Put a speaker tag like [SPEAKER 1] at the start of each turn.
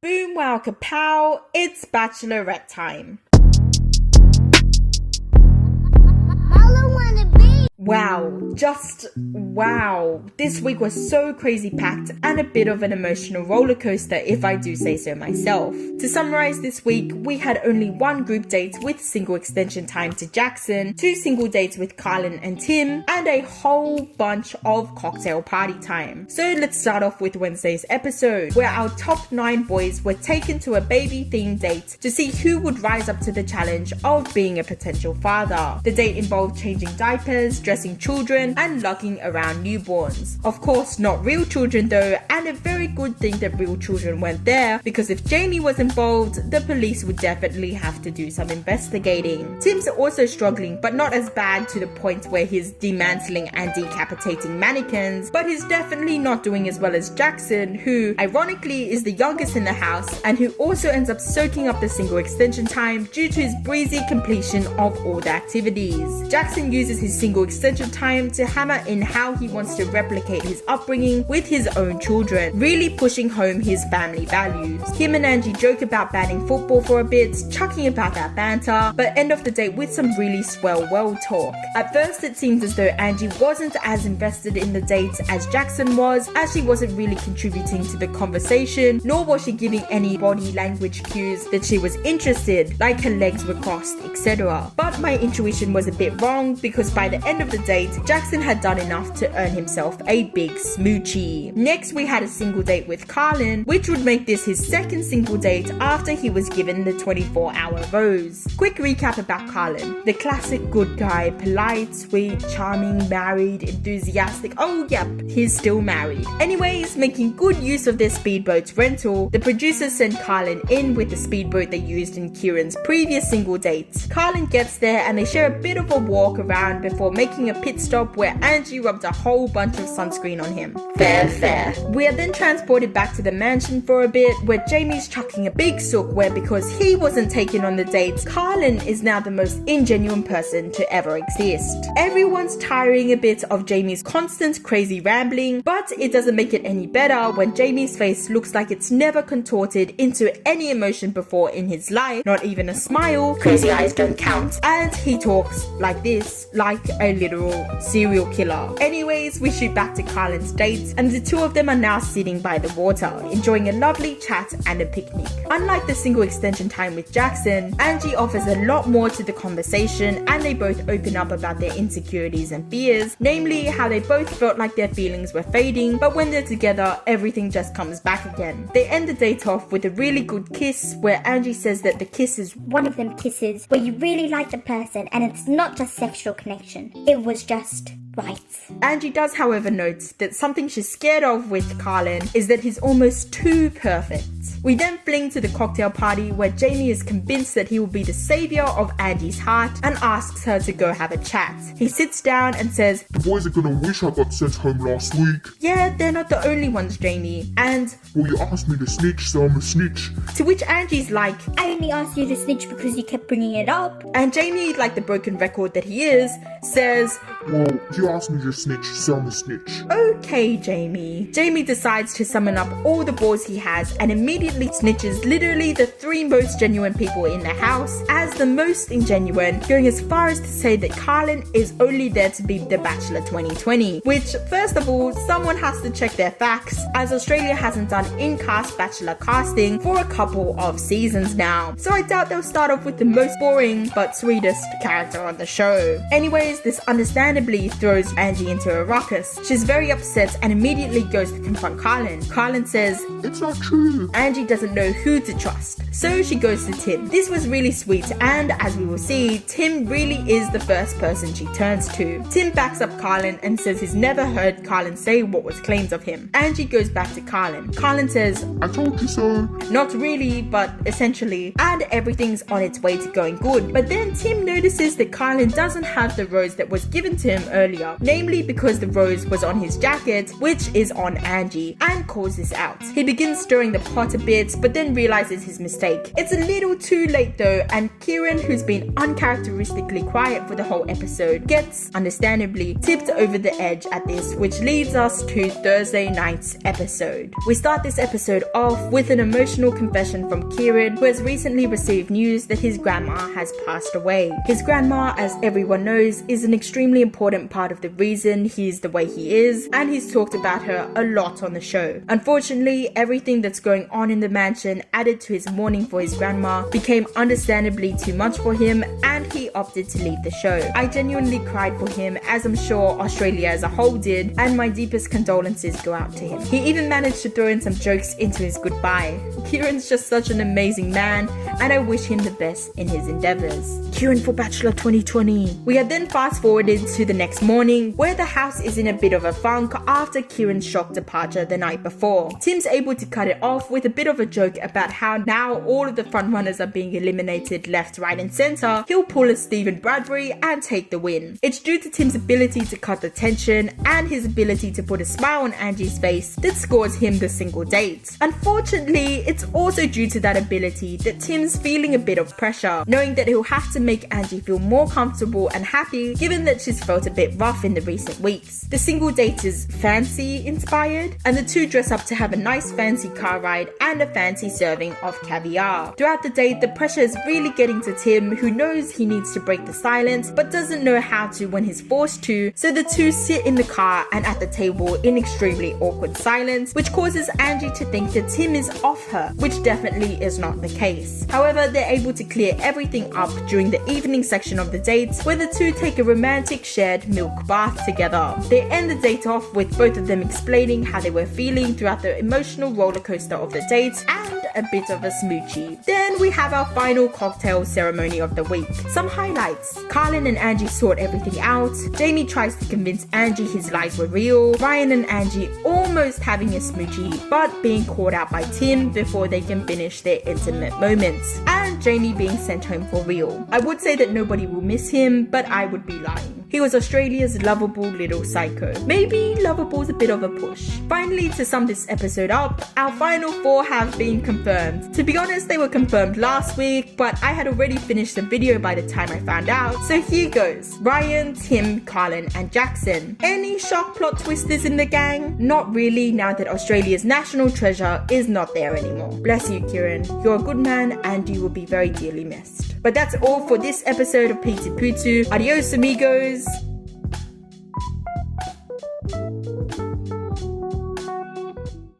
[SPEAKER 1] Boom wow kapow, it's Bachelorette time. Wow, just wow. This week was so crazy packed and a bit of an emotional roller coaster if I do say so myself. To summarize this week, we had only one group date with single extension time to Jackson, 2 single dates with Carlin and Tim, and a whole bunch of cocktail party time. So let's start off with Wednesday's episode, where our top 9 boys were taken to a baby themed date to see who would rise up to the challenge of being a potential father. The date involved changing diapers, dressing children, and lugging around newborns. Of course, not real children though, and a very good thing that real children weren't there, because if Jamie was involved, the police would definitely have to do some investigating. Tim's also struggling, but not as bad to the point where he's dismantling and decapitating mannequins, but he's definitely not doing as well as Jackson, who ironically is the youngest in the house and who also ends up soaking up the single extension time due to his breezy completion of all the activities. Jackson uses his single extension time to hammer in how he wants to replicate his upbringing with his own children, really pushing home his family values. Him and Angie joke about banning football for a bit, chucking about that banter, but end off the date with some really swell world talk. At first it seems as though Angie wasn't as invested in the date as Jackson was, as she wasn't really contributing to the conversation, nor was she giving any body language cues that she was interested, like her legs were crossed, etc. But my intuition was a bit wrong, because by the end of the date, Jackson had done enough to earn himself a big smoochie. Next, we had a single date with Carlin, which would make this his second single date after he was given the 24-hour rose. Quick recap about Carlin. The classic good guy, polite, sweet, charming, married, enthusiastic. Oh yep, he's still married. Anyways, making good use of their speedboat rental, the producers sent Carlin in with the speedboat they used in Kieran's previous single date. Carlin gets there and they share a bit of a walk around before making a pit stop where Angie rubbed a whole bunch of sunscreen on him. Fair. We are then transported back to the mansion for a bit, where Jamie's chucking a big sook where, because he wasn't taken on the dates, Carlin is now the most ingenuine person to ever exist. Everyone's tiring a bit of Jamie's constant crazy rambling, but it doesn't make it any better when Jamie's face looks like it's never contorted into any emotion before in his life, not even a smile. Crazy eyes don't count. And he talks like this, like a literal serial killer. Anyways, we shoot back to Carlin's date, and the two of them are now sitting by the water, enjoying a lovely chat and a picnic. Unlike the single extension time with Jackson, Angie offers a lot more to the conversation, and they both open up about their insecurities and fears, namely how they both felt like their feelings were fading, but when they're together, everything just comes back again. They end the date off with a really good kiss, where Angie says that the kiss is
[SPEAKER 2] one of them kisses where you really like the person and it's not just sexual connection. It was just right.
[SPEAKER 1] Angie does, however, note that something she's scared of with Carlin is that he's almost too perfect. We then fling to the cocktail party, where Jamie is convinced that he will be the savior of Angie's heart and asks her to go have a chat. He sits down and says,
[SPEAKER 3] "The boys are gonna wish I got sent home last week."
[SPEAKER 1] "Yeah, they're not the only ones, Jamie." And,
[SPEAKER 3] "Well, you asked me to snitch, so I'm a snitch."
[SPEAKER 1] To which Angie's like,
[SPEAKER 2] "I only asked you to snitch because you kept bringing it up."
[SPEAKER 1] And Jamie, like the broken record that he is, says,
[SPEAKER 3] "Well, you asked me to snitch, so I'm a snitch."
[SPEAKER 1] "Okay, Jamie." Jamie decides to summon up all the boys he has and immediately snitches literally the 3 most genuine people in the house as the most ingenuine, going as far as to say that Carlin is only there to be the Bachelor 2020, which, first of all, someone has to check their facts, as Australia hasn't done in-cast Bachelor casting for a couple of seasons now, so I doubt they'll start off with the most boring but sweetest character on the show. Anyways, this understandably throws Angie into a ruckus. She's very upset and immediately goes to confront Carlin. Carlin says,
[SPEAKER 3] "It's not true."
[SPEAKER 1] Angie doesn't know who to trust, so she goes to Tim. This was really sweet, and as we will see, Tim really is the first person she turns to. Tim backs up Carlin and says he's never heard Carlin say what was claimed of him. Angie goes back to Carlin. Carlin says,
[SPEAKER 3] "I told you so."
[SPEAKER 1] Not really, but essentially, and everything's on its way to going good. But then Tim notices that Carlin doesn't have the rose that was given to him earlier, namely because the rose was on his jacket, which is on Angie, and calls this out. He begins stirring the pot a bit bit, but then realizes his mistake. It's a little too late though, and Kieran, who's been uncharacteristically quiet for the whole episode, gets, understandably, tipped over the edge at this, which leads us to Thursday night's episode. We start this episode off with an emotional confession from Kieran, who has recently received news that his grandma has passed away. His grandma, as everyone knows, is an extremely important part of the reason he is the way he is, and he's talked about her a lot on the show. Unfortunately, everything that's going on in the mansion added to his mourning for his grandma became understandably too much for him, and he opted to leave the show. I genuinely cried for him, as I'm sure Australia as a whole did, and my deepest condolences go out to him. He even managed to throw in some jokes into his goodbye. Kieran's just such an amazing man, and I wish him the best in his endeavors. Kieran for Bachelor 2020. We are then fast forwarded to the next morning, where the house is in a bit of a funk after Kieran's shock departure the night before. Tim's able to cut it off with a bit of a joke about how now all of the frontrunners are being eliminated left, right and center. He'll pull a Stephen Bradbury and take the win. It's due to Tim's ability to cut the tension and his ability to put a smile on Angie's face that scores him the single date. Unfortunately, it's also due to that ability that Tim's feeling a bit of pressure, knowing that he'll have to make Angie feel more comfortable and happy given that she's felt a bit rough in the recent weeks. The single date is fancy inspired, and the two dress up to have a nice fancy car ride and a fancy serving of caviar. Throughout the date, the pressure is really getting to Tim, who knows he needs to break the silence but doesn't know how to when he's forced to, so the two sit in the car and at the table in extremely awkward silence, which causes Angie to think that Tim is off her, which definitely is not the case. However, they're able to clear everything up during the evening section of the date, where the two take a romantic shared milk bath together. They end the date off with both of them explaining how they were feeling throughout the emotional roller coaster of the date and a bit of a smoochie. Then we have our final cocktail ceremony of the week. Some highlights: Carlin and Angie sort everything out. Jamie tries to convince Angie his lies were real. Ryan and Angie almost having a smoochie, but being caught out by Tim before they can finish their intimate moments. And Jamie being sent home for real. I would say that nobody will miss him, but I would be lying. He was Australia's lovable little psycho. Maybe lovable's a bit of a push. Finally, to sum this episode up, our final four have been confirmed. To be honest, they were confirmed last week, but I had already finished the video by the time I found out, so here goes. Ryan, Tim, Carlin and Jackson. Any shock plot twisters in the gang? Not really, now that Australia's national treasure is not there anymore. Bless you, Kieran. You're a good man and you will be very dearly missed. But that's all for this episode of Pizza Putu. Adios amigos.